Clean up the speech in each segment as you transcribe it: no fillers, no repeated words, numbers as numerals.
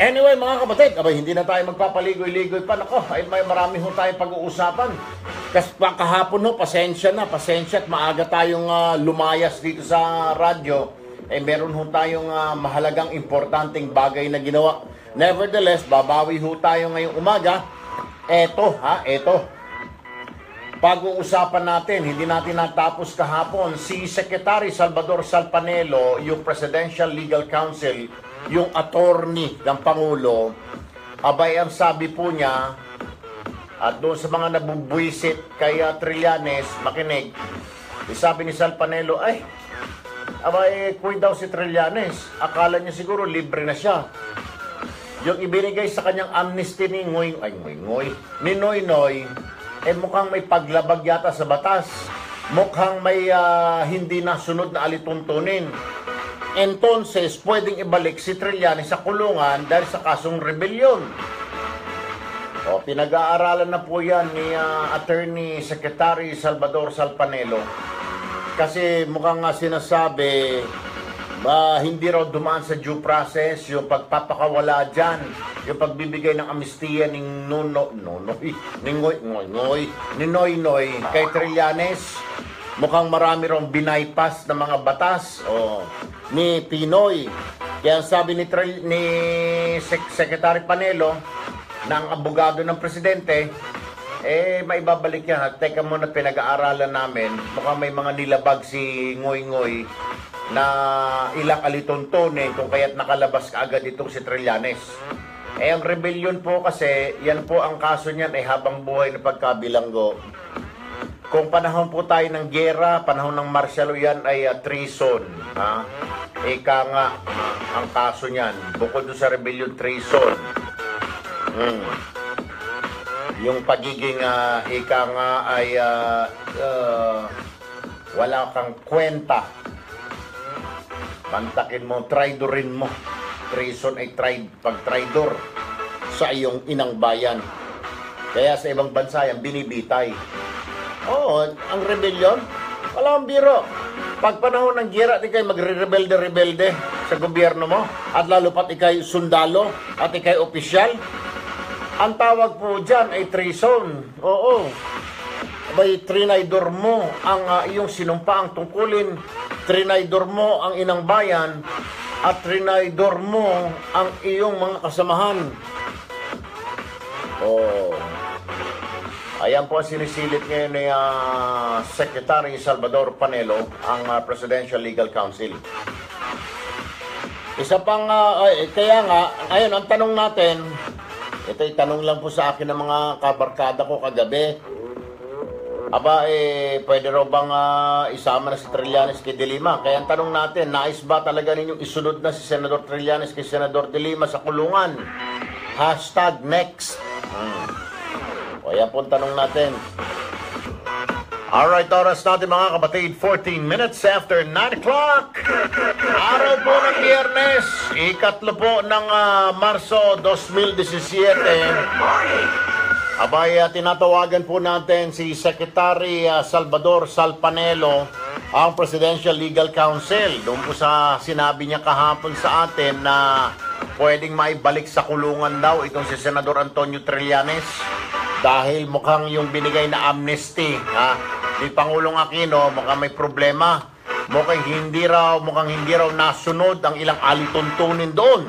Anyway, mga kapatid, abay, hindi na tayo magpapaligoy-ligoy pa. Nako, ay may marami ho tayong pag-uusapan. Kasi kahapon ho, pasensya at maaga tayong lumayas dito sa radyo. Meron ho tayong mahalagang, importanteng bagay na ginawa. Nevertheless, babawi ho tayo ngayong umaga. Eto. Pag-uusapan natin, hindi natin natapos kahapon, si Secretary Salvador Salpanelo, yung Presidential Legal Counsel, yung attorney ng Pangulo, abay ang sabi po niya, at doon sa mga nabubwisit kay Trillanes, makinig, sabi ni Salpanelo, abay, kuy daw si Trillanes, akala niya siguro libre na siya. Yung ibinigay sa kanyang amnesty ni Noynoy, mukhang may paglabag yata sa batas. Mukhang may hindi nasunod na alituntunin. Entonces, pwedeng ibalik si Trillanes sa kulungan dahil sa kasong rebellion. Pinag-aaralan na po yan ni Attorney Secretary Salvador Salpanelo. Kasi mukhang nga sinasabi, hindi raw dumaan sa due process yung pagpapakawala dyan, yung pagbibigay ng amnestiya ni Noynoy kay Trillanes. Mukhang marami raw binaypas ng mga batas ni Pinoy. Kaya sabi ni Secretary Panelo na ang abogado ng presidente, maibabalik yan. At teka muna, pinag-aaralan namin, mukhang may mga nilabag si Ngoy na ilang alituntunin kung kaya't nakalabas ka agad itong si Trillanes. Ang rebellion po kasi, yan po ang kaso niyan habang buhay na pagkabilanggo. Kung panahon po tayo ng gera, panahon ng martial law, yan ay treason. Ika nga, ang kaso niyan, bukod doon sa rebellion, treason. Yung pagiging ika nga ay wala kang kwenta. Bantakin mo, traidorin mo. Treason ay pag-traidor sa iyong inang bayan. Kaya sa ibang bansa yan, binibitay. Ang rebellion, wala ang biro. Pag panahon ng gira, di kayo magre-rebelde sa gobyerno mo. At lalo pat ikay sundalo at ikay opisyal. Ang tawag po dyan ay treason. Abay, trinaidor mo ang iyong sinumpaang tungkulin. Trinaidor mo ang inang bayan. At trinaidor mo ang iyong mga kasamahan. Ayan po ang sinisilit ngayon ni Secretary Salvador Panelo, ang Presidential Legal Counsel. Isa pang, kaya nga, ngayon ang tanong natin, ito'y tanong lang po sa akin ng mga kabarkada ko kagabi. Pwede raw bang isama na si Trillanes kay De Lima? Kaya ang tanong natin, nais ba talaga ninyong isunod na si Senador Trillanes kay Senador De Lima sa kulungan? #next. Ayan po ang tanong natin. Alright, oras natin mga kapatid, 14 minutes after 9 o'clock. Araw po ng Biyernes, ikatlo po ng Marso 2017. Tinatawagan po natin si Secretary Salvador Salpanelo, ang Presidential Legal Counsel. Doon po sa sinabi niya kahapon sa atin na pwedeng maibalik sa kulungan daw itong si Senador Antonio Trillanes dahil mukhang yung binigay na amnesty ni Pangulong Aquino mukhang may problema. Mukhang hindi raw nasunod ang ilang alituntunin doon.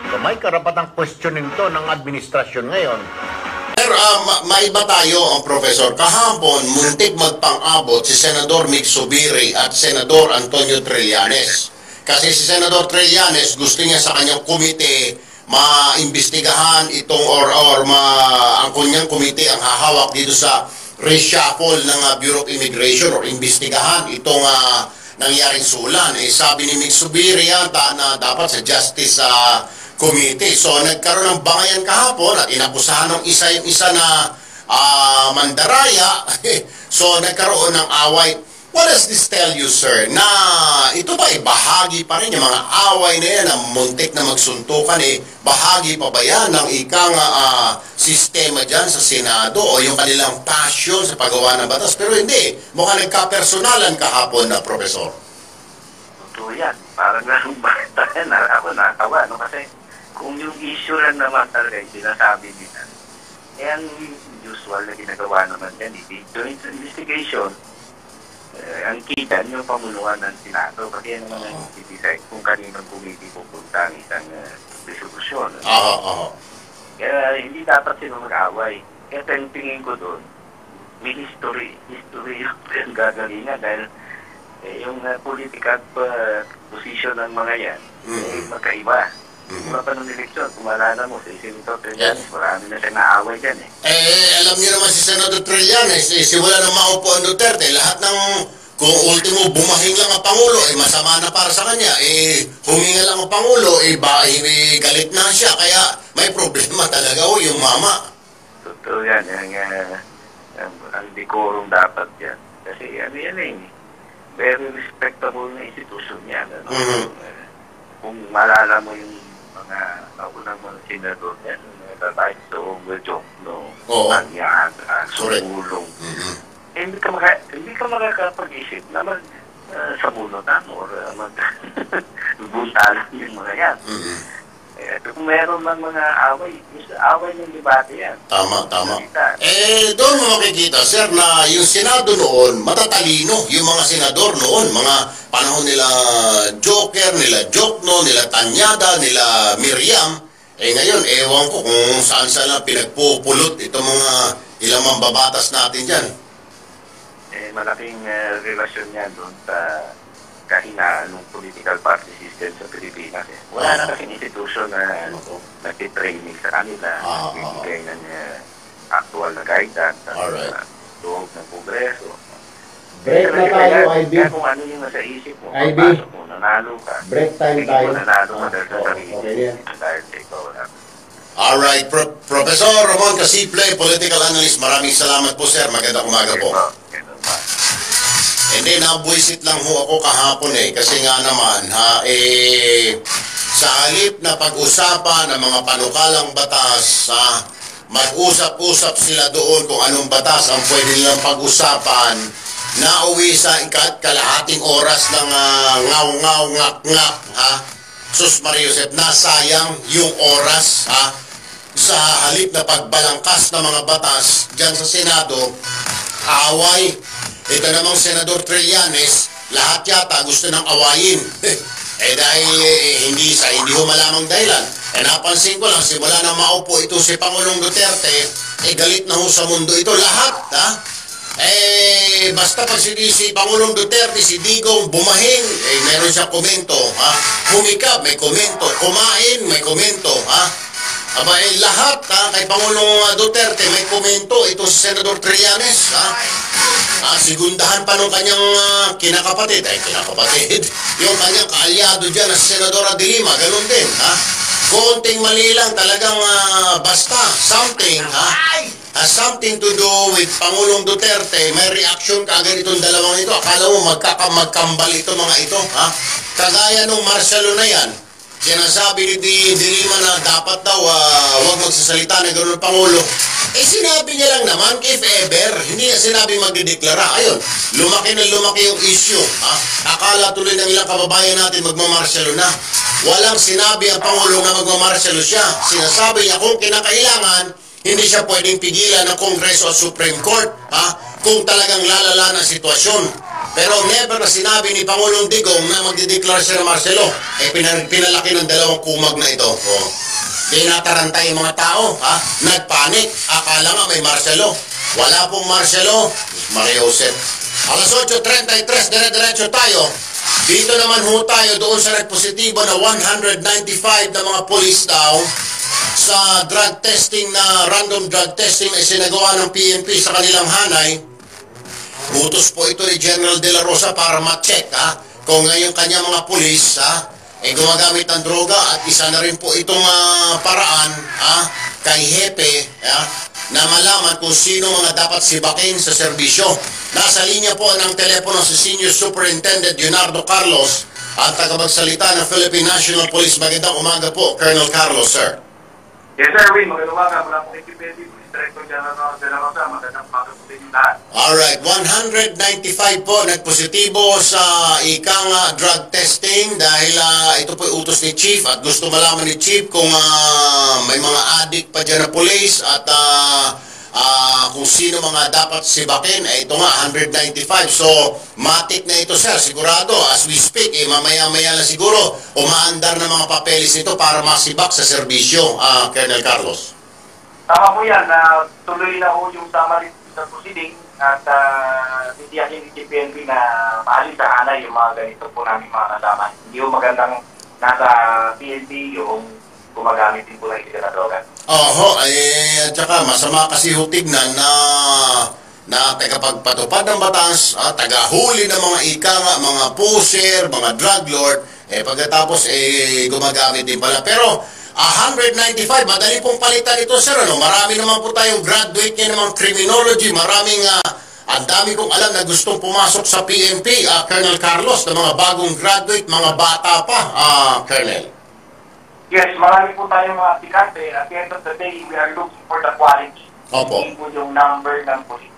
So, may karapatang questionin to ng administrasyon ngayon. Pero maiba tayo, Professor. Kahapon, muntik magpang-abot si Senador Mig Zubiri at Senador Antonio Trillanes. Kasi si Senador Trillanes gusto niya sa kanyang komite maimbestigahan itong ang kanyang komite ang hahawak dito sa reshuffle ng Bureau of Immigration or imbestigahan itong nangyaring sulan. Sabi ni Mig Zubiri yata na dapat sa Justice Committee. So nagkaroon ng bangayan kahapon at inakusahan ng yung isa na mandaraya. So nagkaroon ng away. What does this tell you, sir? Na ito ba bahagi pa rin yung mga away na yan na muntik na magsuntukan bahagi pa ba yan ng ikang sistema dyan sa Senado o yung kanilang passion sa paggawa ng batas? Pero hindi. Mukhang nagka-personalan kahapon na, Professor. Totoo yan. Parang nga bata yan. Ako natawa. Kasi kung yung issue lang naman talaga yung sinasabi nila, eh ang usual na ginagawa naman yan, joint investigation, ang kita yung pamunuan ng Senado, kasi yan naman ang decide kung kaninong committee pupunta ang isang resolusyon. Kaya hindi dapat sila mag-away. Kaya tingin ko doon, may history yung gagalingan dahil yung political position ng mga yan, magkaiba. Mula pa ng eleksyon, kung maalala mo, si Senator Trillanes, marami na siya naaway dyan Alam niyo naman si Senator Trillanes, simula nang maupo ang Duterte, lahat ng, kung ultimo bumahing lang ang Pangulo, masama na para sa kanya, huminga lang ang Pangulo, galit na siya, kaya may problema talaga yung mama. Totoo yan, ang decorum dapat yan. Kasi very respectable na institution yan. Kung malala mo yung mga naunang mga senador yan, tayo sa Ongwejok, Anyang, Sumulong. Hindi ka makakapag-isip na sabunutan or magbuntalan yung mga yan. Kung meron ng mga away ng debate yan. Tama. Doon mo makikita, sir, na yung Senado noon, matatalino yung mga senador noon, mga panahon nila Joker, nila Jokno, nila Tanyada, nila Miriam. Ngayon, ewan ko kung saan lang pinagpupulot itong mga ilang mambabatas natin dyan. Malaking relasyon yan doon sa kahinaan ng political party system sa Pilipinas. Wala na kasing institution na nag-training sa kanila, nagbibigay ng actual na guidance sa loob ng Kongreso. Break na tayo, IB. Kaya kung ano yung nasa isip mo, IB. papasok mo, nanalo ka. Break time tayo. Nanalo ka dahil sa sarili. Okay. Dahil sa ikaw wala. Alright, Professor Ramon Casiple, political analyst, maraming salamat po, sir. Magandang umaga po. Hindi, nabuisit lang ho ako kahapon kasi nga naman, sa halip na pag-usapan ng mga panukalang batas, mag-usap-usap sila doon kung anong batas ang pwede nilang pag-usapan, nauwi sa kalahating oras ng ngaw-ngaw, ngak-ngak, Sus Maria Josep, nasayang yung oras, sa halip na pagbalangkas ng mga batas dyan sa Senado, away. Ito namang Senador Trillanes, lahat yata gusto nang awayin. Dahil hindi ho malamang dahilan. Napansin ko lang, simula na maupo ito si Pangulong Duterte, galit na ho sa mundo ito lahat, basta pag si Pangulong Duterte, si Digong bumahing, meron siya komento, humikap, may komento, kumain, may komento, lahat, kay Pangulong Duterte, may komento, ito si Senador Trillanes, sigundahan pa nung kanyang kinakapatid, yung kanyang kaalyado dyan na Senadora de Lima, ganun din, konting mali lang talagang basta, something to do with Pangulong Duterte, may reaction kaagad itong dalawang ito, akala mo magkambal ito mga ito, kagaya nung Marcelo na yan, sinasabi ni de Lima na dapat daw huwag magsasalita ng gano'n Pangulo. Sinabi niya lang naman, if ever, hindi niya sinabi magdideklara. Ayun, lumaki yung issue. Akala tuloy ng ilang kababayan natin magmamarsyalo na. Walang sinabi ang Pangulo na magmamarsyalo siya. Sinasabi niya kung kinakailangan, hindi siya pwedeng pigilan ng Kongreso at Supreme Court kung talagang lalala ng sitwasyon. Pero never na sinabi ni Pangulong Digong na magdideklara siya ng Marcelo. Pinalaki ng dalawang kumag na ito. Tinatarantay yung mga tao, nagpanik, akala nga may Marcelo. Wala pong Marcelo, Maria Josep. Alas 8:33, dire-diretso tayo. Dito naman ho tayo doon sa nagpositibo na 195 na mga pulis daw sa drug testing na random drug testing na isinagawa ng PNP sa kanilang hanay. Utos po ito ni General De La Rosa para ma-check kung yung kanyang mga pulis gumagamit ng droga at isa na rin po itong paraan kay Hepe na malaman kung sino mga dapat sibakin sa serbisyo. Nasa linya po ng telepono si Senior Superintendent Leonardo Carlos at tagapagsalita ng Philippine National Police. Magandang umaga po, Colonel Carlos, sir. Yes, sir, Win. Magandang umaga. Mula po kay Kipedi. Director General de la Rosa. Magandang umaga po sa inyo lahat. Alright, 195 po nagpositibo sa ikang drug testing dahil ito po utos ni Chief at gusto malaman ni Chief kung may mga addict pa dyan na police at kung sino mga dapat sibakin. Ito nga, 195. So, matik na ito, sir. Sigurado, as we speak, mamaya-maya na siguro umaandar ng mga papeles nito para masibak sa serbisyo, Colonel Carlos. Tama po yan, tuloy na po yung summary sa proceeding at titiyakin ni PNP na maalis sa hanay yung mga ganito po namin mga kasama. Hindi yung magandang nasa PNP yung gumagamit din po ng illegal na droga. Oho, at saka masama kasi tignan na tagapagpatupad ng batas, tagahuli ng mga mga pusher, mga drug lord, pagkatapos gumagamit din pala. Pero 195, madali pong palitan ito, sir. Marami naman po tayong graduate niya ng criminology, maraming ang dami kong alam na gustong pumasok sa PNP, Colonel Carlos, na mga bagong graduate, mga bata pa, Colonel. Yes, marami po tayong mga aplikante. At the end of the day, we are looking for the quality. Opo. Hindi po yung number ng police.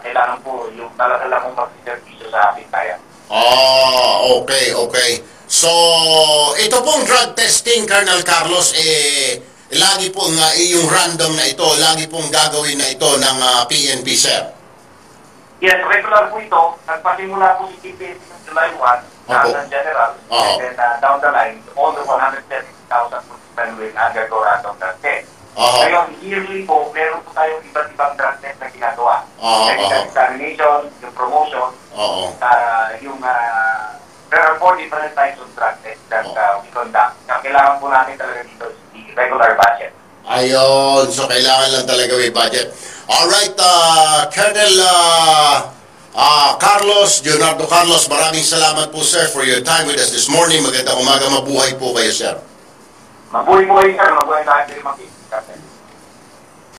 Kailangan po yung talaga kung mag-service sa ating kaya. Okay. So, ito pong drug testing, Colonel Carlos, lagi pong yung random na ito, lagi pong gagawin na ito ng PNP, sir. Yes, regular po ito. Nagpasimula po si PNP ng July 1 sa General. And then down the line, all the 170,000 participants will undergo random drug test. Ngayon, yearly po, meron po tayong iba't ibang drug test na ginagawa. Medical examination, yung promotion, there are 4 different types of drug tests that we conduct. Kailangan po natin talaga dito the regular budget. Ayun, so kailangan lang talaga may budget. Alright, Colonel Carlos, Leonardo Carlos, maraming salamat po, sir, for your time with us this morning. Magandang umaga, mabuhay po kayo, sir. Mabuhay po kayo, sir. Mabuhay tayo sa mga